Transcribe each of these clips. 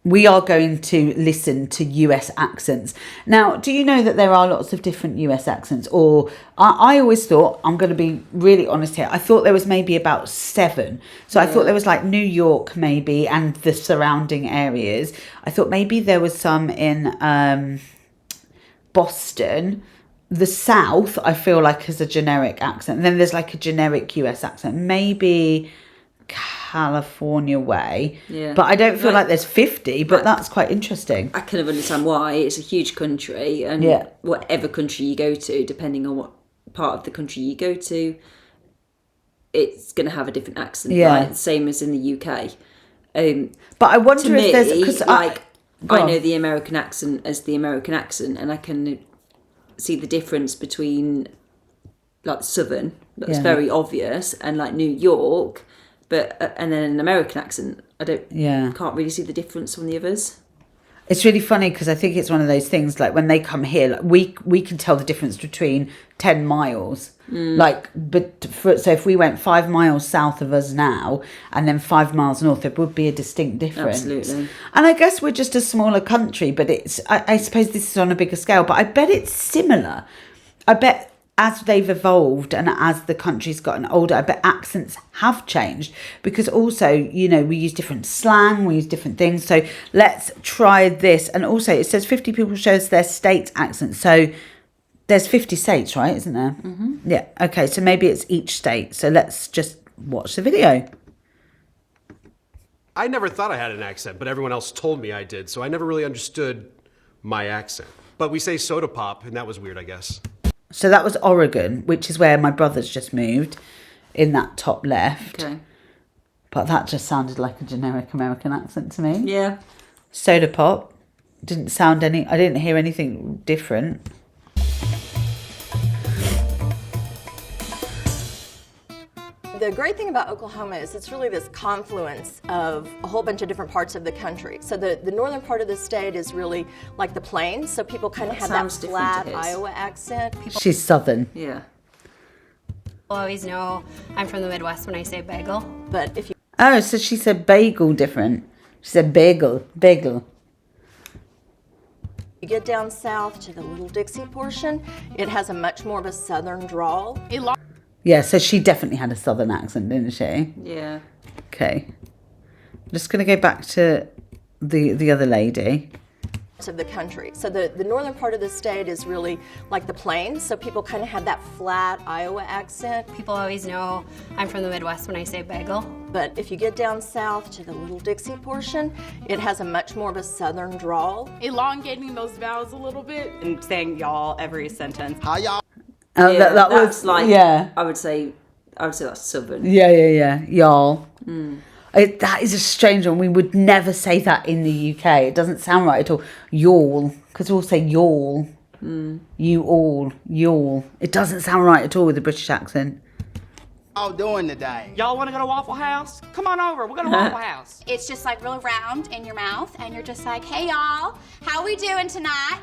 we are going to listen to US accents. Now, do you know that there are lots of different US accents? Or I always thought, I'm going to be really honest here, I thought there was maybe about 7. So I thought there was like New York maybe and the surrounding areas. I thought maybe there was some in Boston. The South, I feel like, has a generic accent. And then there's like a generic US accent. Maybe California way, but I don't feel like there's 50, but that's quite interesting. I kind of understand why. It's a huge country, and whatever country you go to, depending on what part of the country you go to, it's going to have a different accent, right? Same as in the UK. But I wonder if there's, because I know the American accent as the American accent, and I can see the difference between like Southern, that's very obvious, and like New York. But and then an American accent, I can't really see the difference from the others. It's really funny because I think it's one of those things like when they come here, like we can tell the difference between 10 miles. So if we went 5 miles south of us now and then 5 miles north, there would be a distinct difference. Absolutely. And I guess we're just a smaller country, but I suppose this is on a bigger scale, but I bet it's similar. I bet as they've evolved and as the country's gotten older, I bet accents have changed because also, you know, we use different slang, we use different things. So let's try this. And also it says 50 people shows their state accent. So there's 50 states, right? Isn't there? Mm-hmm. Yeah. Okay. So maybe it's each state. So let's just watch the video. I never thought I had an accent, but everyone else told me I did. So I never really understood my accent. But we say soda pop, and that was weird, I guess. So that was Oregon, which is where my brother's just moved, in that top left. Okay. But that just sounded like a generic American accent to me. Yeah. Soda pop. Didn't sound I didn't hear anything different. The great thing about Oklahoma is it's really this confluence of a whole bunch of different parts of the country. So the northern part of the state is really like the plains, so people kind of have that flat Iowa accent. She's southern. Yeah. People always know I'm from the Midwest when I say bagel. But if you... Oh, so she said bagel different. She said bagel. You get down south to the Little Dixie portion, it has a much more of a southern drawl. Yeah, so she definitely had a southern accent, didn't she? Yeah. Okay. I'm just going to go back to the other lady. Of the country. So the northern part of the state is really like the plains, so people kind of have that flat Iowa accent. People always know I'm from the Midwest when I say bagel. But if you get down south to the Little Dixie portion, it has a much more of a southern drawl. Elongating those vowels a little bit and saying y'all every sentence. Hi, y'all. That was like, yeah. I would say that's Southern. Yeah. Y'all. That is a strange one. We would never say that in the UK. It doesn't sound right at all. Y'all, because we'll say y'all. You all, y'all. It doesn't sound right at all with a British accent. Y'all doing today? Y'all want to go to Waffle House? Come on over. We're going to Waffle House. It's just like real round in your mouth, and you're just like, hey y'all, how we doing tonight?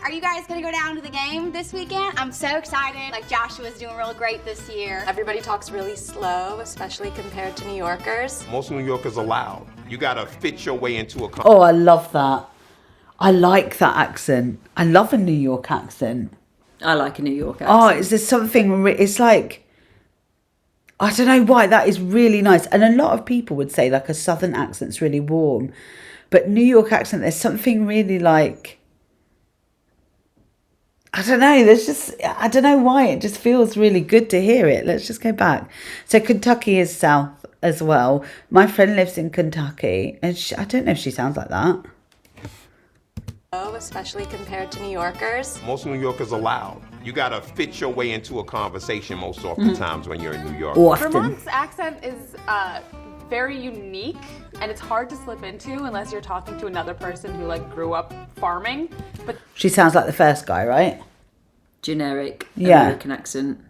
Are you guys gonna go down to the game this weekend? I'm so excited. Like Joshua's doing real great this year. Everybody talks really slow, especially compared to New Yorkers. Most New Yorkers are loud. You gotta fit your way into a... Oh, I love that. I like that accent. I love a New York accent. I like a New York accent. Oh, is there something... It's like... I don't know why, that is really nice. And a lot of people would say like a southern accent's really warm. But New York accent, there's something really like... I don't know, I don't know why, it just feels really good to hear it. Let's just go back. So Kentucky is south as well. My friend lives in Kentucky, and I don't know if she sounds like that. Especially compared to New Yorkers. Most New Yorkers are loud. You gotta fit your way into a conversation most often times when you're in New York. Vermont's accent is very unique, and it's hard to slip into unless you're talking to another person who like grew up farming. But she sounds like the first guy, right? Generic American accent.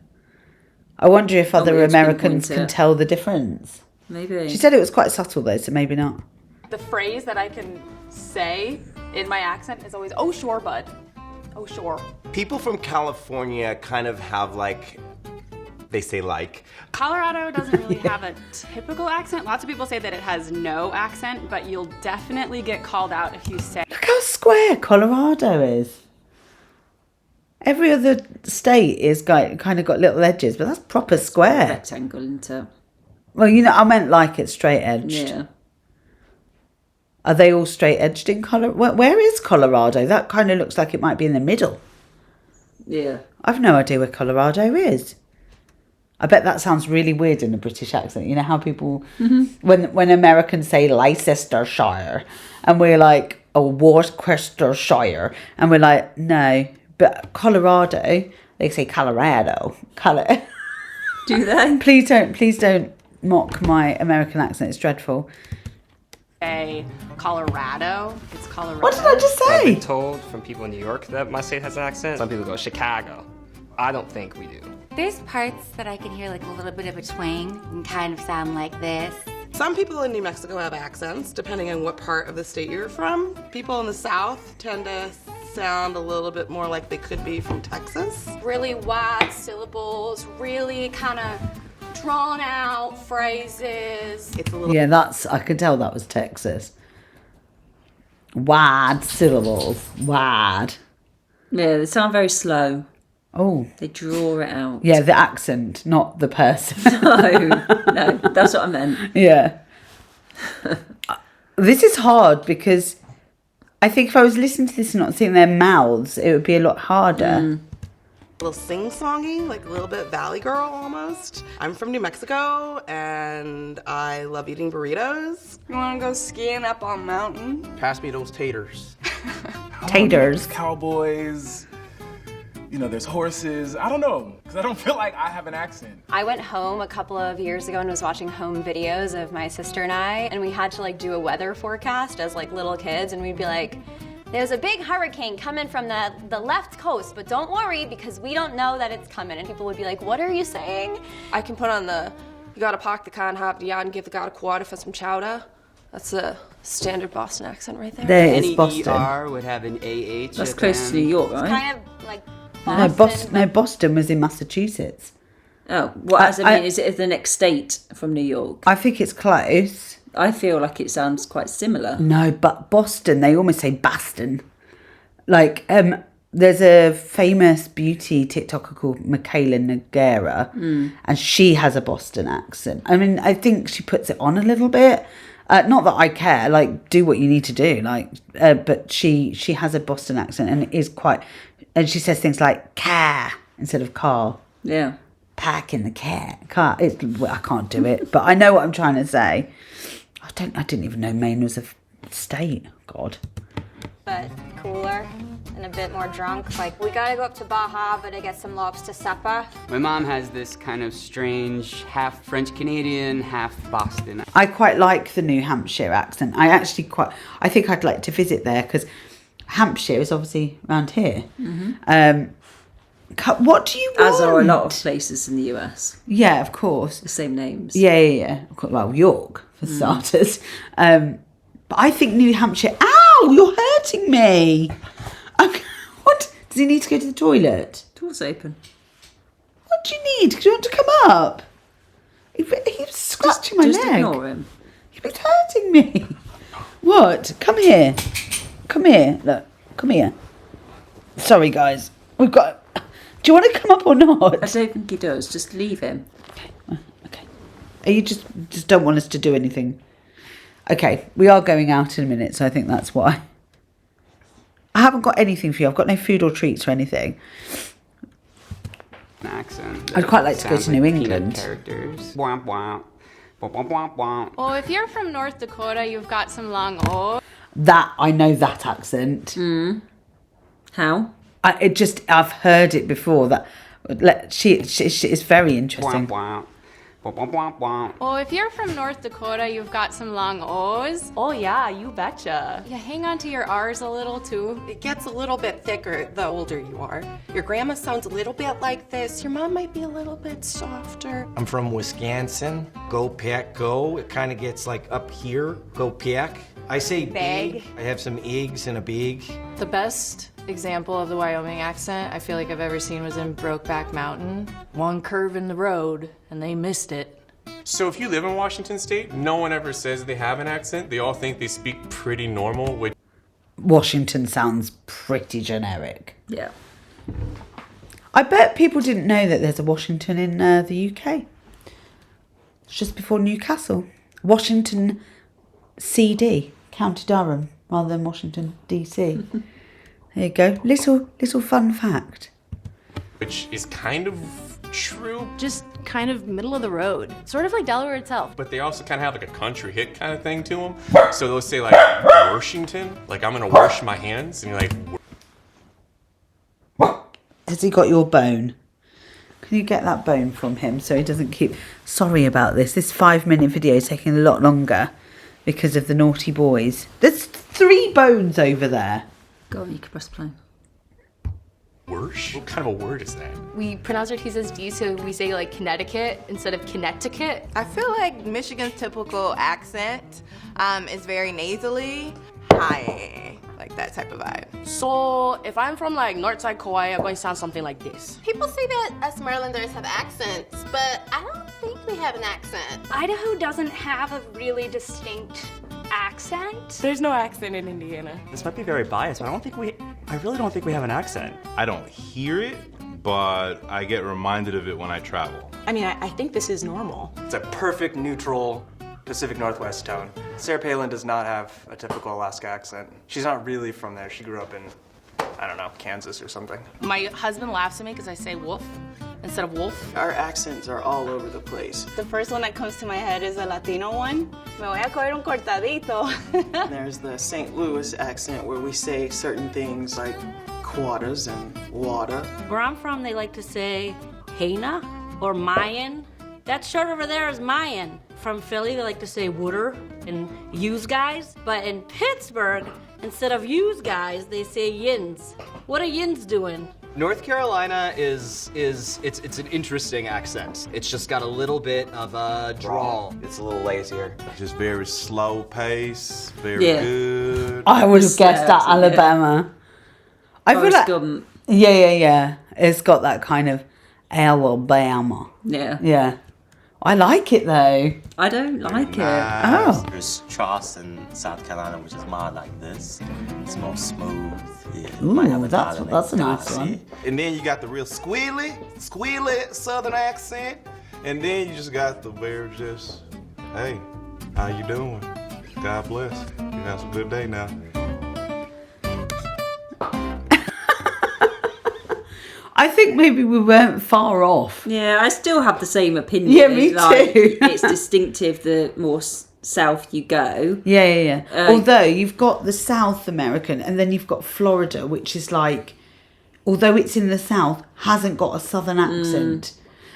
I wonder if other Americans can tell the difference. Maybe. She said it was quite subtle though, so maybe not. The phrase that I can say in my accent is always, oh sure, bud. Oh sure. People from California kind of have like they say like. Colorado doesn't really have a typical accent. Lots of people say that it has no accent, but you'll definitely get called out if you say. Look how square Colorado is. Every other state is kind of got little edges, but that's proper square. Rectangle, isn't it? Well, you know, I meant like it's straight edged. Yeah. Are they all straight edged in Colorado? Where is Colorado? That kind of looks like it might be in the middle. Yeah. I've no idea where Colorado is. I bet that sounds really weird in a British accent. You know how people, when Americans say Leicestershire, and we're like, oh, Worcestershire, and we're like, no. But Colorado, they say Colorado. Do they? Please don't mock my American accent. It's dreadful. Say Colorado. It's Colorado. What did I just I've say? been told from people in New York that my state has an accent. Some people go Chicago. I don't think we do. There's parts that I can hear like a little bit of a twang and kind of sound like this. Some people in New Mexico have accents, depending on what part of the state you're from. People in the South tend to sound a little bit more like they could be from Texas. Really wide syllables, really kind of drawn out phrases. It's a little. Yeah, I could tell that was Texas. Wide syllables. Wide. Yeah, they sound very slow. Oh. They draw it out. Yeah, the accent, not the person. No, that's what I meant. Yeah. This is hard because I think if I was listening to this and not seeing their mouths, it would be a lot harder. A little sing-songy, like a little bit Valley Girl almost. I'm from New Mexico and I love eating burritos. You wanna go skiing up on mountain? Pass me those taters. Taters. Cowboys. You know, there's horses. I don't know, because I don't feel like I have an accent. I went home a couple of years ago and was watching home videos of my sister and I, and we had to like do a weather forecast as like little kids, and we'd be like, there's a big hurricane coming from the left coast, but don't worry because we don't know that it's coming. And people would be like, what are you saying? I can put on you gotta park the car and hop the yard and give the guy a quarter for some chowder. That's a standard Boston accent right there. There is Boston. N-E-R would have an A-H. That's close to New York, right? It's kind of like Boston was in Massachusetts. Oh, what does it mean? Is it the next state from New York? I think it's close. I feel like it sounds quite similar. No, but Boston, they almost say Boston. Like, there's a famous beauty TikToker called Michaela Noguera, and she has a Boston accent. I mean, I think she puts it on a little bit. Not that I care, like, do what you need to do, like, but she has a Boston accent, and it is quite, and she says things like car instead of car. Yeah. Pack in the car. I can't do it, but I know what I'm trying to say. I didn't even know Maine was a state. God. But cooler and a bit more drunk. Like, we gotta go up to Bar Harbor to get some lobster supper. My mom has this kind of strange half French Canadian, half Boston. I quite like the New Hampshire accent. I think I'd like to visit there because Hampshire is obviously around here. What do you want? As are a lot of places in the US. Yeah, of course. The same names. Yeah. Well, York, for starters. But I think New Hampshire... Ow! You're hurting me! What? Does he need to go to the toilet? Door's open. What do you need? Do you want to come up? He's scratching my leg. Just ignore him. He's hurting me. What? Come here. Come here. Look. Come here. Sorry, guys. We've got... Do you want to come up or not? I don't think he does. Just leave him. Okay. Are you just don't want us to do anything? Okay, we are going out in a minute, so I think that's why. I haven't got anything for you. I've got no food or treats or anything. An accent. I'd quite like to go to New England. Characters. Womp womp. Womp womp womp womp. Well, if you're from North Dakota, you've got some long O's. That, I know that accent. How? I've heard it before. That she is very interesting. Womp womp. Womp womp womp womp. Well, if you're from North Dakota, you've got some long O's. Oh yeah, you betcha. You hang on to your R's a little too. It gets a little bit thicker the older you are. Your grandma sounds a little bit like this. Your mom might be a little bit softer. I'm from Wisconsin. Go pack go. It kind of gets like up here. Go pack. I say bag. I have some eggs in a bag. The best example of the Wyoming accent I feel like I've ever seen was in Brokeback Mountain. One curve in the road, and they missed it. So if you live in Washington State, no one ever says they have an accent. They all think they speak pretty normal, which... Washington sounds pretty generic. Yeah. I bet people didn't know that there's a Washington in the UK. It's just before Newcastle. Washington CD, County Durham, rather than Washington DC. There you go. Little fun fact. Which is kind of true. Just kind of middle of the road. Sort of like Delaware itself. But they also kind of have like a country hit kind of thing to them. So they'll say like, Washington, like I'm gonna wash my hands, and you're like... Has he got your bone? Can you get that bone from him so he doesn't keep... Sorry about this. This 5-minute video is taking a lot longer because of the naughty boys. There's 3 bones over there. Go on, you can press play. Worsh? What kind of a word is that? We pronounce our T's as D's, so we say like Connecticut instead of Connecticut. I feel like Michigan's typical accent is very nasally. Hi, like that type of vibe. So if I'm from like Northside Kauai, I'm going to sound something like this. People say that us Marylanders have accents, but I don't think we have an accent. Idaho doesn't have a really distinct accent. There's no accent in Indiana. This might be very biased, but I really don't think we have an accent. I don't hear it, but I get reminded of it when I travel. I mean, I think this is normal. It's a perfect neutral Pacific Northwest tone. Sarah Palin does not have a typical Alaska accent. She's not really from there. She grew up in, I don't know, Kansas or something. My husband laughs at me because I say wolf instead of wolf. Our accents are all over the place. The first one that comes to my head is a Latino one. Me voy a coger un cortadito. There's the St. Louis accent where we say certain things like quarters and water. Where I'm from, they like to say Haina or Mayan. That shirt over there is Mayan. From Philly, they like to say wooder and yous guys. But in Pittsburgh, instead of yous guys, they say yins. What are yins doing? North Carolina it's an interesting accent. It's just got a little bit of a drawl. It's a little lazier. Just very slow pace, very good. I would have guessed that Alabama. I feel like yeah. It's got that kind of Alabama. Yeah. Yeah. I like it though. I don't like it. Oh. There's Charleston, South Carolina, which is more like this. It's more smooth. Yeah, Ooh, that's a nice one. And then you got the real squealy Southern accent. And then you just got the very just, hey, how you doing? God bless. You have a good day now. I think maybe we weren't far off. Yeah, I still have the same opinion. Yeah, me too. It's distinctive the more south you go. Yeah. Although you've got the South American and then you've got Florida, which is like, although it's in the South, hasn't got a Southern accent.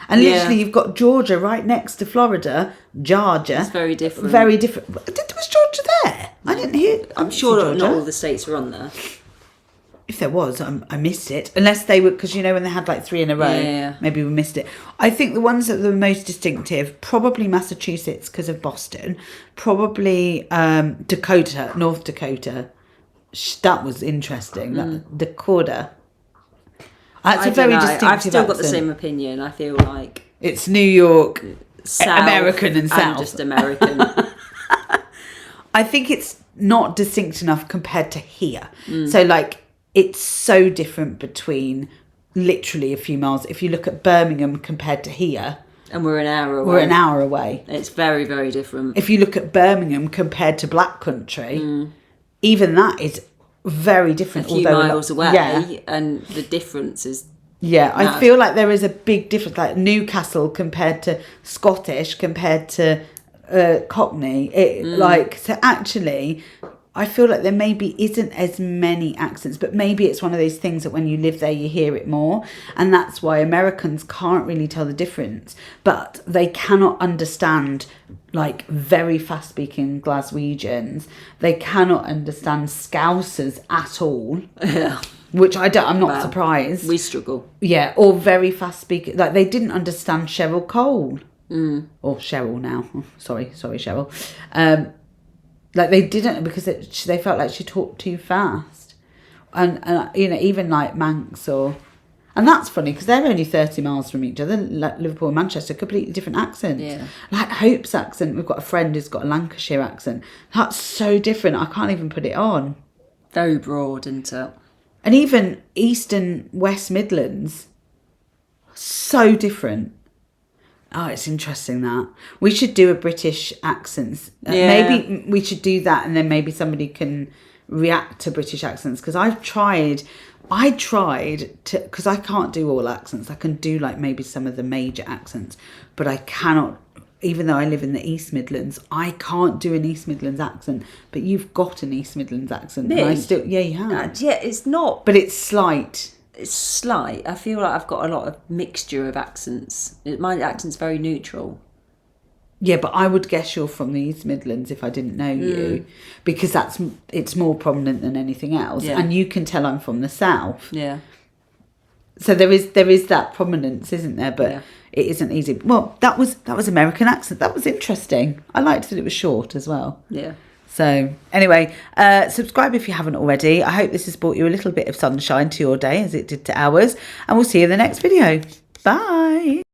And literally you've got Georgia right next to Florida. Georgia. It's very different. Very different. Was Georgia there? I didn't hear. I'm sure not all the states are on there. If there was, I missed it. Unless they were, because when they had like 3 in a row, maybe we missed it. I think the ones that are the most distinctive, probably Massachusetts because of Boston, probably Dakota, North Dakota. That was interesting. Dakota. That's a very distinctive I've still got the accent. same opinion. I feel like it's New York, South, American and South. just American. I think it's not distinct enough compared to here. So like, it's so different between literally a few miles. If you look at Birmingham compared to here. And we're an hour away. We're an hour away. It's very, very different. If you look at Birmingham compared to Black Country, even that is very different. A few miles away, and the difference is... Yeah, I feel like there is a big difference. Like Newcastle compared to Scottish, compared to Cockney. So actually... I feel like there maybe isn't as many accents, but maybe it's one of those things that when you live there, you hear it more. And that's why Americans can't really tell the difference. But they cannot understand, like, very fast-speaking Glaswegians. They cannot understand Scousers at all. Yeah. Which I'm not surprised. We struggle. Yeah, or very fast-speaking. Like, they didn't understand Cheryl Cole. Or Cheryl now. Sorry, Cheryl. Like they didn't because they felt like she talked too fast. And you know, even like Manx and that's funny because they're only 30 miles from each other. Like Liverpool and Manchester, completely different accents. Yeah. Like Hope's accent, we've got a friend who's got a Lancashire accent. That's so different. I can't even put it on. Very broad, isn't it? And even East and West Midlands, so different. Oh, it's interesting that. We should do a British accents. Maybe we should do that, and then maybe somebody can react to British accents, because I tried to, because I can't do all accents. I can do like maybe some of the major accents, but I cannot, even though I live in the East Midlands, I can't do an East Midlands accent. But you've got an East Midlands accent. Me? And I still, yeah, you have. Yeah, it's not. But it's slight. It's slight. I feel like I've got a lot of mixture of accents. My accent's very neutral. Yeah, but I would guess you're from the East Midlands if I didn't know you, because it's more prominent than anything else. Yeah. And you can tell I'm from the South. Yeah. So there is that prominence, isn't there? But it isn't easy. Well, that was American accent. That was interesting. I liked that it was short as well. Yeah. So anyway, subscribe if you haven't already. I hope this has brought you a little bit of sunshine to your day as it did to ours. And we'll see you in the next video. Bye.